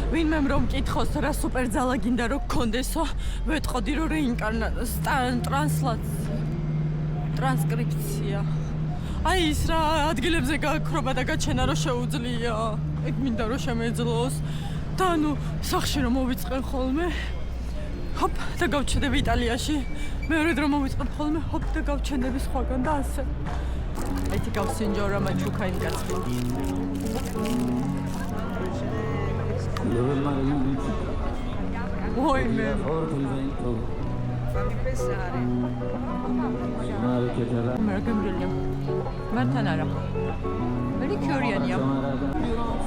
ვინმე რომ მკითხოს რა სუპერძალა გინდა რომ გქონდესო, ვეტყოდი რომ ტრანსკრიფცია. აი ის რა ადგილებზე გაქრობა და გაჩენა რომ შეუძლია. ეგ მინდა რომ შემეძლოს. და ანუ სახში რომ მოვიწყენ ხოლმე. ჰოპ და გავჩნდები იტალიაში. მეორე დრო მოვიწყებ ხოლმე, ჰოპ და გავჩნდები სხვაგან და ასე. აი თი გავსინჯორა მაჩუკა იმ კაცმა. Oi, fammi pensare. Martan ara. Veri curiania.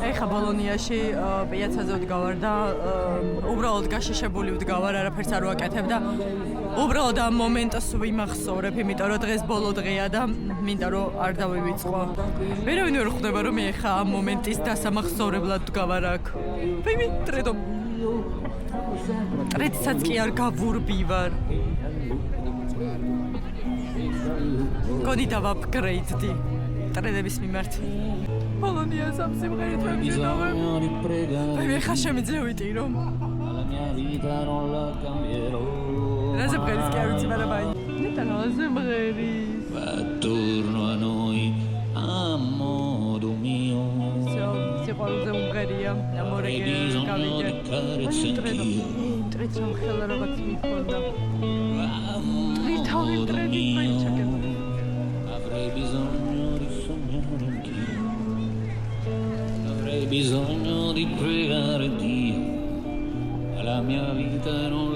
Ეხა ბოლონიაში პიაცაზე ვდგავარ და უბრალოდ გაშიშებული ვდგავარ, არაფერს არ ვაკეთებ და უბრალოდ ამ მომენტს ვიმახსოვრებ, იმიტომ რომ დღეს ბოლო დღეა და მინდა რომ არ დავივიწყო. ვერავინ ვერ ხვდება რომ მე ეხა ამ მომენტის დასამახსოვრებლად ვდგავარ აქ. ვიმი ტრედო. ტრედსაც კი არ გავურბივარ. გონი დავაპგრეიდდი ტრედების მიმართ. Polonias am simღერით ვებჟინავებ. მე ხა შემიძლია ვიტირო. რა ზემღერის კი არ ვიცი, მაგრამ აი. მეტა რა ზემღერის. Attorno a noi, amore mio. სიყვარულზე უმღერია, amore გავიგე. ტრეცო ხელა რაღაც მიქონდა. ტრითავი ტრედი პრინცაკე. Avrei bisogno di sognare anch'io. Avrei bisogno di pregare Dio, la mia vita non